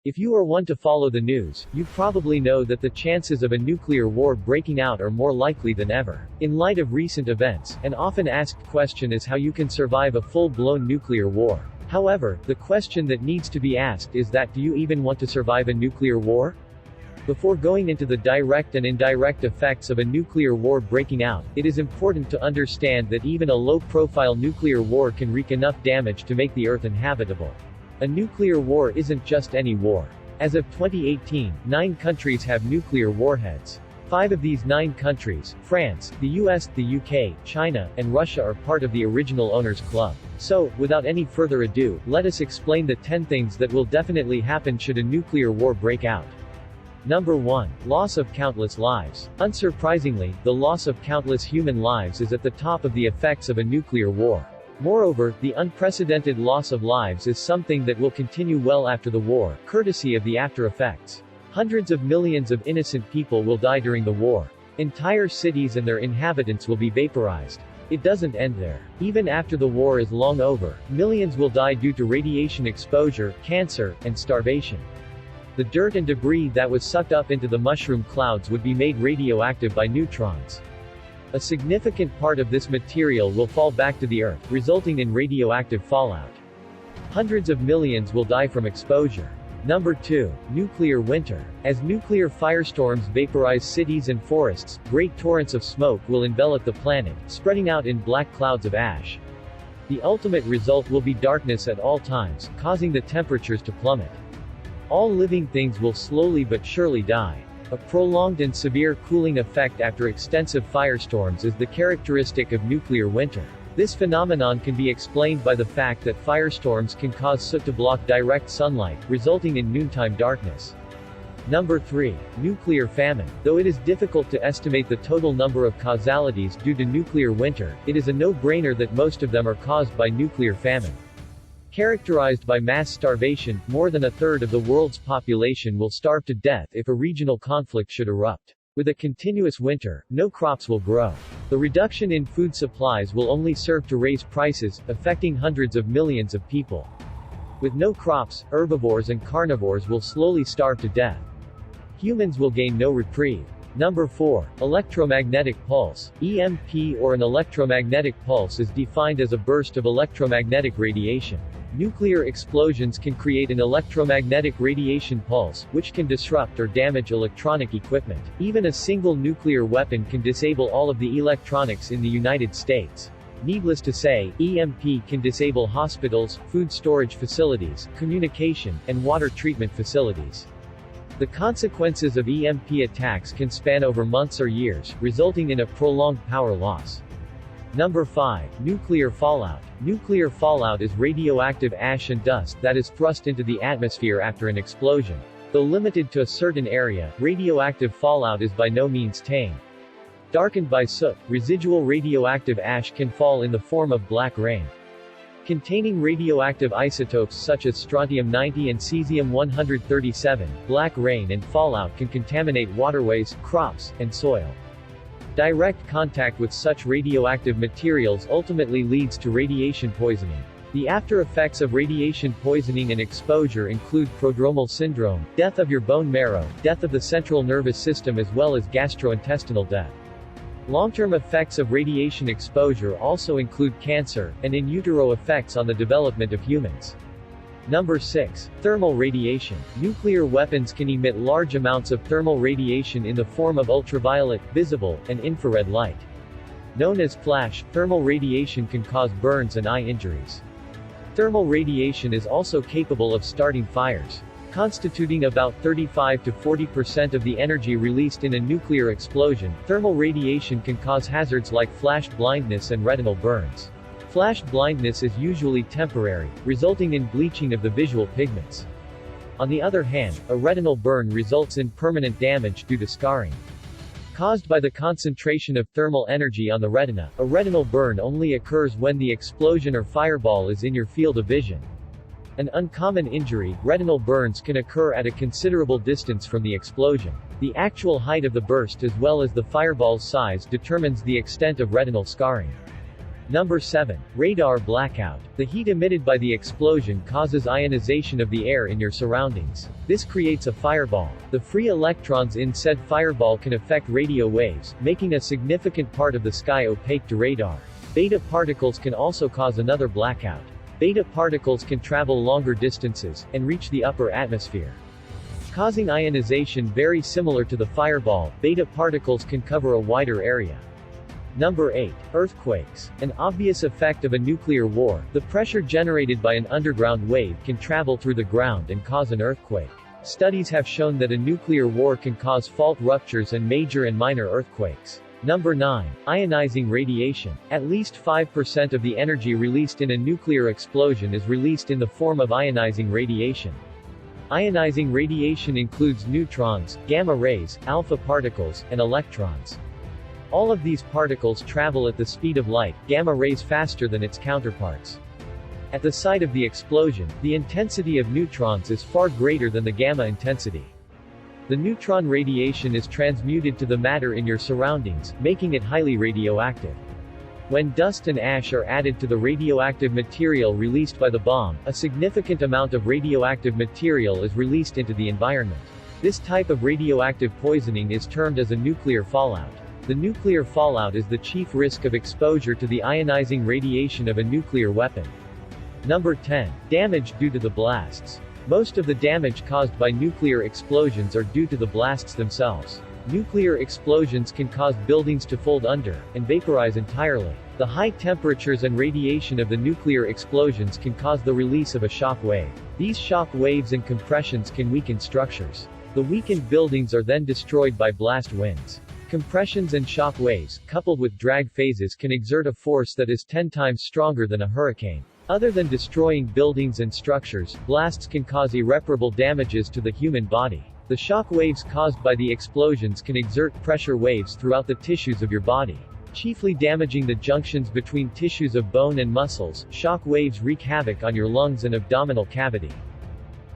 If you are one to follow the news, you probably know that the chances of a nuclear war breaking out are more likely than ever. In light of recent events, an often asked question is how you can survive a full-blown nuclear war. However, the question that needs to be asked is that, do you even want to survive a nuclear war? Before going into the direct and indirect effects of a nuclear war breaking out, it is important to understand that even a low-profile nuclear war can wreak enough damage to make the Earth inhabitable. A nuclear war isn't just any war. As of 2018, 9 countries have nuclear warheads. 5 of these 9 countries, France, the US, the UK, China, and Russia, are part of the original owners club. So, without any further ado, let us explain the 10 things that will definitely happen should a nuclear war break out. Number 1. Loss of countless lives. Unsurprisingly, the loss of countless human lives is at the top of the effects of a nuclear war. Moreover, the unprecedented loss of lives is something that will continue well after the war, courtesy of the after effects. Hundreds of millions of innocent people will die during the war. Entire cities and their inhabitants will be vaporized. It doesn't end there. Even after the war is long over, millions will die due to radiation exposure, cancer, and starvation. The dirt and debris that was sucked up into the mushroom clouds would be made radioactive by neutrons. A significant part of this material will fall back to the Earth, resulting in radioactive fallout. Hundreds of millions will die from exposure. Number 2. Nuclear winter. As nuclear firestorms vaporize cities and forests, great torrents of smoke will envelop the planet, spreading out in black clouds of ash. The ultimate result will be darkness at all times, causing the temperatures to plummet. All living things will slowly but surely die. A prolonged and severe cooling effect after extensive firestorms is the characteristic of nuclear winter. This phenomenon can be explained by the fact that firestorms can cause soot to block direct sunlight, resulting in noontime darkness. Number 3. Nuclear famine. Though it is difficult to estimate the total number of causalities due to nuclear winter, it is a no-brainer that most of them are caused by nuclear famine. Characterized by mass starvation, more than a third of the world's population will starve to death if a regional conflict should erupt. With a continuous winter, no crops will grow. The reduction in food supplies will only serve to raise prices, affecting hundreds of millions of people. With no crops, herbivores and carnivores will slowly starve to death. Humans will gain no reprieve. Number 4. Electromagnetic pulse. EMP, or an electromagnetic pulse, is defined as a burst of electromagnetic radiation. Nuclear explosions can create an electromagnetic radiation pulse, which can disrupt or damage electronic equipment. Even a single nuclear weapon can disable all of the electronics in the United States. Needless to say, EMP can disable hospitals, food storage facilities, communication, and water treatment facilities. The consequences of EMP attacks can span over months or years, resulting in a prolonged power loss. Number 5. Nuclear fallout. Nuclear fallout is radioactive ash and dust that is thrust into the atmosphere after an explosion. Though limited to a certain area, radioactive fallout is by no means tame. Darkened by soot, residual radioactive ash can fall in the form of black rain. Containing radioactive isotopes such as strontium-90 and cesium-137, black rain and fallout can contaminate waterways, crops, and soil. Direct contact with such radioactive materials ultimately leads to radiation poisoning. The after effects of radiation poisoning and exposure include prodromal syndrome, death of your bone marrow, death of the central nervous system, as well as gastrointestinal death. Long-term effects of radiation exposure also include cancer, and in utero effects on the development of humans. Number 6. Thermal radiation. Nuclear weapons can emit large amounts of thermal radiation in the form of ultraviolet, visible, and infrared light. Known as flash, thermal radiation can cause burns and eye injuries. Thermal radiation is also capable of starting fires. Constituting about 35 to 40% of the energy released in a nuclear explosion, thermal radiation can cause hazards like flash blindness and retinal burns. Flash blindness is usually temporary, resulting in bleaching of the visual pigments. On the other hand, a retinal burn results in permanent damage due to scarring. Caused by the concentration of thermal energy on the retina, a retinal burn only occurs when the explosion or fireball is in your field of vision. An uncommon injury, retinal burns can occur at a considerable distance from the explosion. The actual height of the burst as well as the fireball's size determines the extent of retinal scarring. Number 7. Radar blackout. The heat emitted by the explosion causes ionization of the air in your surroundings. This creates a fireball. The free electrons in said fireball can affect radio waves, making a significant part of the sky opaque to radar. Beta particles can also cause another blackout. Beta particles can travel longer distances, and reach the upper atmosphere, causing ionization very similar to the fireball. Beta particles can cover a wider area. Number 8. Earthquakes. An obvious effect of a nuclear war, the pressure generated by an underground wave can travel through the ground and cause an earthquake. Studies have shown that a nuclear war can cause fault ruptures and major and minor earthquakes. Number 9. Ionizing radiation. At least 5% of the energy released in a nuclear explosion is released in the form of ionizing radiation. Ionizing radiation includes neutrons, gamma rays, alpha particles, and electrons. All of these particles travel at the speed of light, gamma rays faster than its counterparts. At the site of the explosion, the intensity of neutrons is far greater than the gamma intensity. The neutron radiation is transmuted to the matter in your surroundings, making it highly radioactive. When dust and ash are added to the radioactive material released by the bomb, a significant amount of radioactive material is released into the environment. This type of radioactive poisoning is termed as a nuclear fallout. The nuclear fallout is the chief risk of exposure to the ionizing radiation of a nuclear weapon. Number 10. Damage due to the blasts. Most of the damage caused by nuclear explosions are due to the blasts themselves. Nuclear explosions can cause buildings to fold under, and vaporize entirely. The high temperatures and radiation of the nuclear explosions can cause the release of a shock wave. These shock waves and compressions can weaken structures. The weakened buildings are then destroyed by blast winds. Compressions and shock waves, coupled with drag phases, can exert a force that is 10 times stronger than a hurricane. Other than destroying buildings and structures, blasts can cause irreparable damages to the human body. The shock waves caused by the explosions can exert pressure waves throughout the tissues of your body, chiefly damaging the junctions between tissues of bone and muscles. Shock waves wreak havoc on your lungs and abdominal cavity,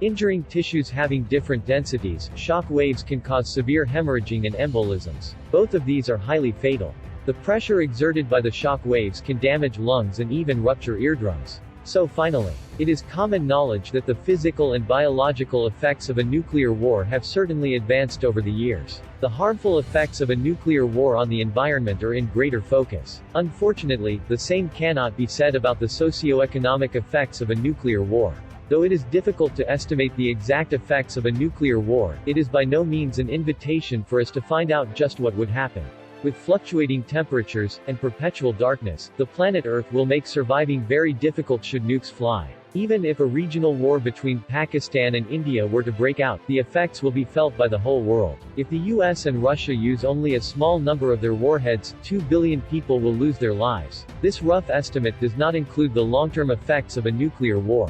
injuring tissues having different densities. Shock waves can cause severe hemorrhaging and embolisms. Both of these are highly fatal. The pressure exerted by the shock waves can damage lungs and even rupture eardrums. So finally, it is common knowledge that the physical and biological effects of a nuclear war have certainly advanced over the years. The harmful effects of a nuclear war on the environment are in greater focus. Unfortunately, the same cannot be said about the socio-economic effects of a nuclear war. Though it is difficult to estimate the exact effects of a nuclear war, it is by no means an invitation for us to find out just what would happen. With fluctuating temperatures, and perpetual darkness, the planet Earth will make surviving very difficult should nukes fly. Even if a regional war between Pakistan and India were to break out, the effects will be felt by the whole world. If the US and Russia use only a small number of their warheads, 2 billion people will lose their lives. This rough estimate does not include the long-term effects of a nuclear war.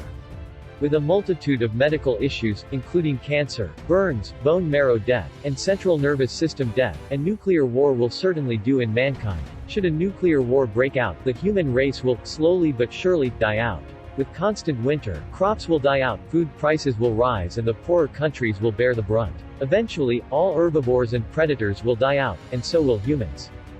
With a multitude of medical issues, including cancer, burns, bone marrow death, and central nervous system death, a nuclear war will certainly do in mankind. Should a nuclear war break out, the human race will, slowly but surely, die out. With constant winter, crops will die out, food prices will rise, and the poorer countries will bear the brunt. Eventually, all herbivores and predators will die out, and so will humans.